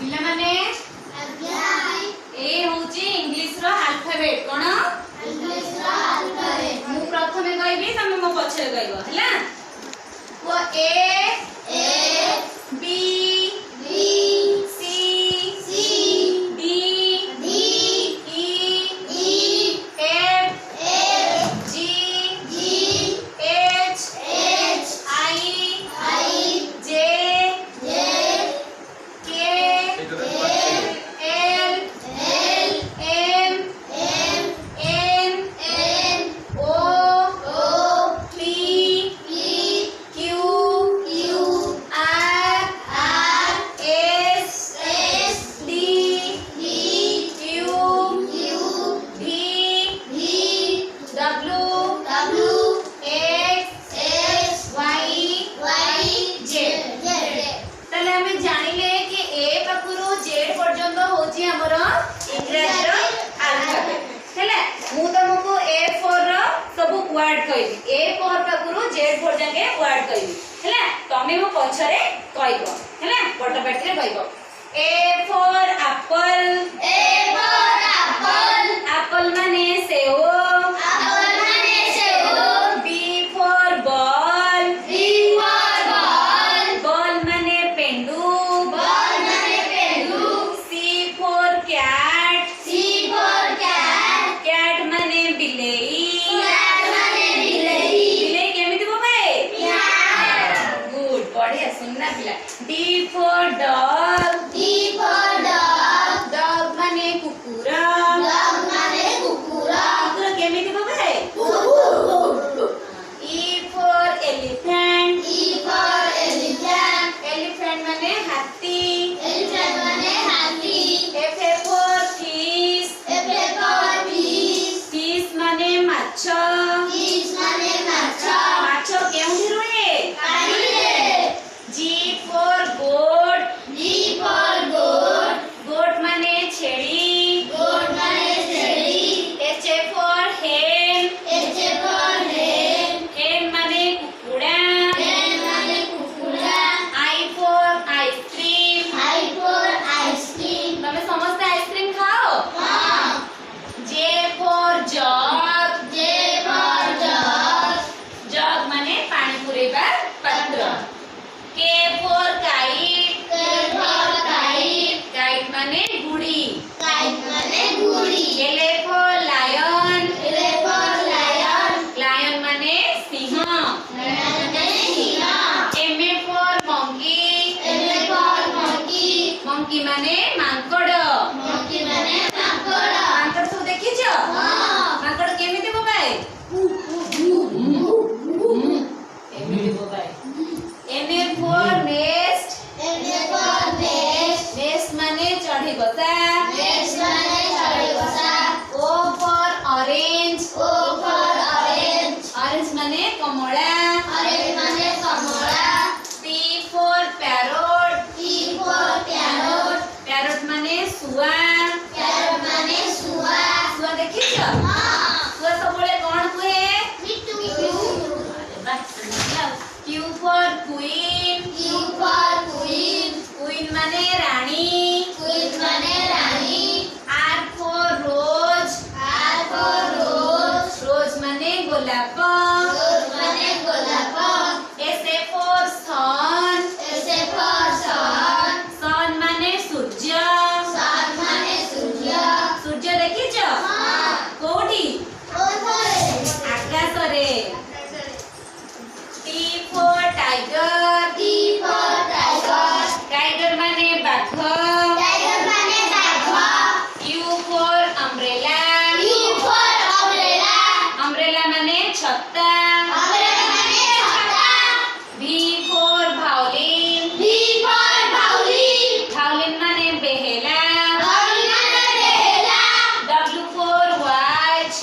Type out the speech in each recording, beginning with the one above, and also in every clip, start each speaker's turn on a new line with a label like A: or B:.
A: पिला माने ए होची इंग्लिश रो अल्फाबेट कोन इंग्लिश रो अल्फाबेट मु प्रथमे कहबी तमे मो पछे कहबो हला वो A B C D E F G H I J K L M N O P Q R S T U V W X Y Z ताले हमें जानिले कि ए पाखुरु जेड पर्यंत होची हमर इंग्रजी रो अल्फाबेट हैला मु तुमको A4 रो सब वर्ड कहबी A4 पाखुरु जेड पर्यंत वर्ड कहबी हैला तमे मो पछरे कहबो हैला बट पाटी रे कहबो A for apple apple माने save B for ball ball माने पेंडू C for cat cat माने बिलेई बिलेई केमिति बोबाए गुड बढ़िया सुनना पिला D for dog dog माने कुकुरा कुकुरा केमिति बोबाए E for elephant elephant माने हाथी F for fish fish माने माछ माछ केउठी रुहे G for goat goat माने छेड़ी H for hen hen माने कुकुड़ा I for ice cream तमे समस्त आइसक्रीम खाओ J for jug jug माने पानी पुरेबा पात्र K for kite kite माने Gudi L for lion lion माने Singh M for monkey monkey माने मांकड़ मांकड़ सब देखिछ मांकड़ केमिति बोबाए एमिति बोबाए N for nest nest माने चढ़ी बसा O for orange orange माने कमला P for parrot parrot माने सुआ सुआ देखिछ सुआ सबले कोन कुहे Q for queen queen माने रानी R for rose rose माने गोलाप S for sun sun माने सूर्य सूर्य देखिछ कोठी आकाश रे T for tiger tiger माने बाघ U for umbrella umbrella माने छत्ता V for violin violin माने बेहेला W for watch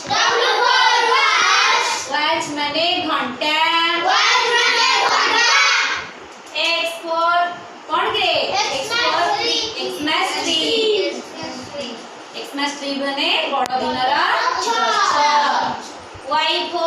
A: watch माने घंटा X for कौन के X for Xmas tree बने बड़ दिनरा Y for